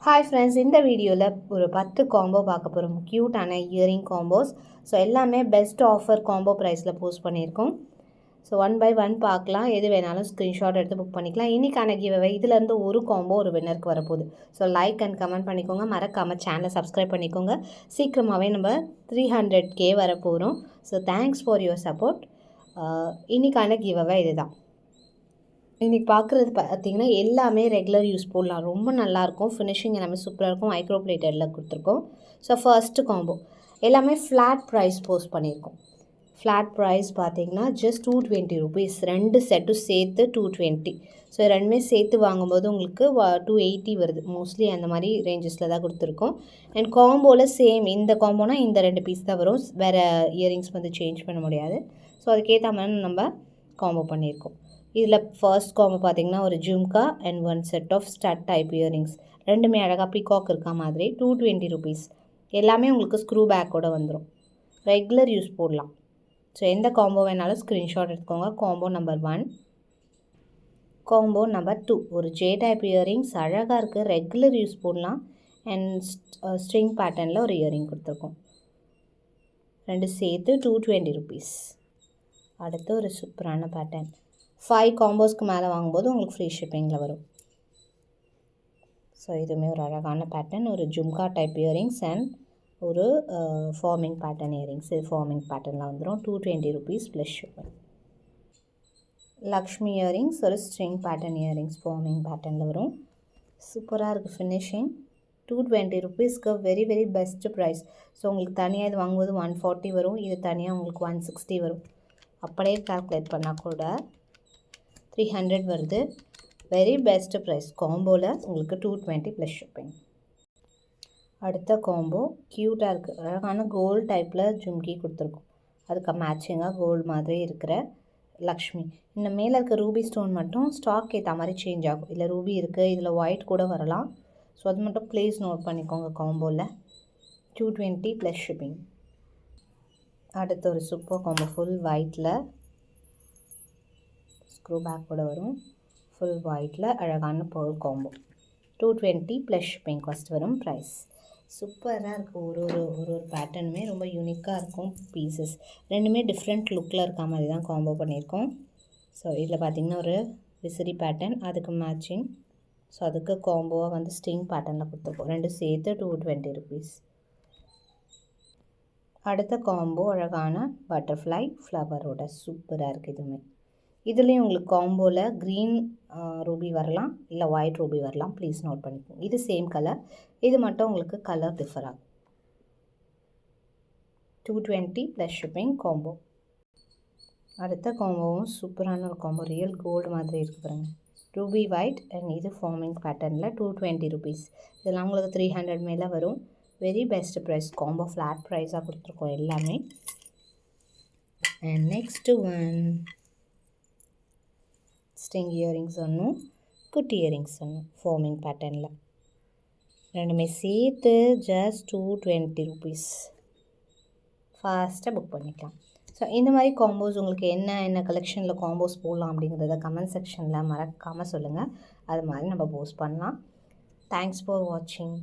Hi friends, இந்த வீடியோவில் ஒரு 10 காம்போ பார்க்க போகிறோம். க்யூட்டான இயரிங் காம்போஸ். ஸோ எல்லாமே பெஸ்ட் ஆஃபர் காம்போ ப்ரைஸில் போஸ்ட் பண்ணியிருக்கோம். ஸோ 1 by 1 பார்க்கலாம். எது வேணாலும் ஸ்க்ரீன்ஷாட் எடுத்து புக் பண்ணிக்கலாம். இன்றைக்கான கிவ்அவே இதிலேருந்து ஒரு காம்போ ஒரு வின்னருக்கு வரப்போகுது. ஸோ லைக் அண்ட் கமெண்ட் பண்ணிக்கோங்க. மறக்காமல் சேனலை சப்ஸ்கிரைப் பண்ணிக்கோங்க. சீக்கிரமாகவே நம்ம 300K வரப்போகிறோம். So thanks for your support. இன்றைக்கான கிவ்அவே இதுதான். இன்றைக்கி பார்க்குறது பார்த்திங்கன்னா எல்லாமே ரெகுலர் யூஸ் போடலாம். ரொம்ப நல்லாயிருக்கும். ஃபினிஷிங் எல்லாமே சூப்பராக இருக்கும். மைக்ரோ பிளேட்டரில் கொடுத்துருக்கோம். ஸோ ஃபர்ஸ்ட்டு காம்போ எல்லாமே ஃப்ளாட் ப்ரைஸ் போஸ்ட் பண்ணியிருக்கோம். ஃப்ளாட் ப்ரைஸ் பார்த்திங்கன்னா ஜஸ்ட் 220 rupees. 2 செட்டும் சேர்த்து 220. ஸோ ரெண்டுமே சேர்த்து வாங்கும்போது உங்களுக்கு 280 வருது. மோஸ்ட்லி அந்த மாதிரி ரேஞ்சஸில் தான் கொடுத்துருக்கோம். அண்ட் காம்போவில் சேம் இந்த காம்போனா இந்த 2 பீஸ் தான் வரும். வேறு இயரிங்ஸ் வந்து சேஞ்ச் பண்ண முடியாது. ஸோ அதுக்கேற்ற மாதிரி நம்ம காம்போ பண்ணியிருக்கோம். இதில் ஃபர்ஸ்ட் காம்போ பார்த்திங்கன்னா ஒரு jhumka and 1 set of stud type earrings. ரெண்டுமே அழகாக பீகாக் இருக்க மாதிரி 220 rupees. எல்லாமே உங்களுக்கு ஸ்க்ரூ பேக்கோடு வந்துடும். ரெகுலர் யூஸ் போடலாம். ஸோ எந்த காம்போ வேணாலும் ஸ்க்ரீன்ஷாட் எடுத்துக்கோங்க. Combo number 1. காம்போ நம்பர் 2 ஒரு ஜே டைப் இயரிங்ஸ் அழகாக இருக்குது. ரெகுலர் யூஸ் போடலாம். அண்ட் ஸ்ட்ரிங் பேட்டர்னில் ஒரு இயரிங் கொடுத்துருக்கோம். ரெண்டு சேர்த்து 220 rupees. அடுத்து ஒரு சூப்பரான பேட்டர்ன். 5 காம்போஸ்க்கு மேலே வாங்கும்போது உங்களுக்கு ஃப்ரீ ஷிப்பிங்கில் வரும். ஸோ இதுவுமே ஒரு அழகான பேட்டர்ன். ஒரு ஜும்கா டைப் இயரிங்ஸ் அண்ட் ஒரு ஃபார்மிங் பேட்டர்ன் இயரிங்ஸ். இது ஃபார்மிங் பேட்டர்னில் வந்துடும். 220 rupees plus shipping. Lakshmi earrings ஒரு ஸ்ட்ரிங் பேட்டர்ன் இயரிங்ஸ் ஃபார்மிங் பேட்டர்னில் வரும். சூப்பராக இருக்குது ஃபினிஷிங். 220 rupeesக்கு very very best price. So உங்களுக்கு தனியாக இது வாங்கும்போது 140 வரும். இது தனியாக உங்களுக்கு 160 வரும். அப்படியே கால்குலேட் பண்ணால் கூட 300 வருது. Very best price. காம்போவில் உங்களுக்கு 220 ப்ளஸ் ஷிப்பிங். அடுத்த காம்போ க்யூட்டாக இருக்குது. அழகான கோல்டு டைப்பில் ஜும்கி கொடுத்துருக்கோம். அதுக்கு மேட்சிங்காக கோல்டு மாதிரி இருக்கிற லக்ஷ்மி. இந்த மேலே இருக்க ரூபி ஸ்டோன் மட்டும் ஸ்டாக் ஏற்ற மாதிரி சேஞ்ச் ஆகும். இதில் ரூபி இருக்குது, இதில் ஒயிட் கூட வரலாம். ஸோ அது மட்டும் ப்ளீஸ் நோட் பண்ணிக்கோங்க. காம்போவில் 220 ப்ளஸ் ஷிப்பிங். அடுத்த ஒரு சூப்பர் காம்போ ஃபுல் ஒயிட்டில் ஸ்க்ரூ பேக்கோட வரும். ஃபுல் ஒயிட்டில் அழகான pearl combo 220 plus shipping cost வரும் ப்ரைஸ். சூப்பராக இருக்குது. ஒரு பேட்டர்னுமே ரொம்ப யூனிக்காக இருக்கும். பீசஸ் ரெண்டுமே டிஃப்ரெண்ட் லுக்கில் இருக்க மாதிரி தான் காம்போ பண்ணியிருக்கோம். ஸோ இதில் பார்த்திங்கன்னா ஒரு விசிறி பேட்டர்ன், அதுக்கு மேட்சிங். ஸோ அதுக்கு காம்போவாக வந்து ஸ்ட்ரிங் பேட்டர்னில் கொடுத்துருக்கோம். ரெண்டு சேர்த்து 220 rupees. அடுத்த காம்போ அழகான பட்டர்ஃப்ளை ஃப்ளவரோட சூப்பராக இருக்குது. இதுவுமே இதுலேயும் உங்களுக்கு காம்போவில் க்ரீன் ரூபி வரலாம், இல்லை ஒயிட் ரூபி வரலாம். ப்ளீஸ் நோட் பண்ணிக்கோங்க. இது சேம் கலர், இது மட்டும் உங்களுக்கு கலர் டிஃபர் ஆகும். 220 ப்ளஸ் ஷிப்பிங் காம்போ. அடுத்த காம்போவும் சூப்பரான ஒரு காம்போ. ரியல் கோல்டு மாதிரி இருக்குது பாருங்க. ரூபி ஒயிட் அண்ட் இது ஃபார்மிங் பேட்டர்னில் 220 rupees. இதெல்லாம் உங்களுக்கு 300 மேலே வரும். Very best price. Combo flat ப்ரைஸாக கொடுத்துருக்கோம் எல்லாமே. And next one string earrings ஒன்றும் குட்டி இயரிங்ஸ் ஒன்றும் ஃபார்மிங் பேட்டர்னில். ரெண்டுமே சேர்த்து ஜஸ்ட் 220 rupees. ஃபாஸ்ட்டாக புக் பண்ணிக்கலாம். ஸோ இந்த மாதிரி காம்போஸ் உங்களுக்கு என்ன கலெக்ஷனில் காம்போஸ் போடலாம் அப்படிங்கிறத கமெண்ட் செக்ஷனில் மறக்காமல் சொல்லுங்கள். அது மாதிரி நம்ம போஸ்ட் பண்ணலாம். தேங்க்ஸ் ஃபார் வாட்சிங்.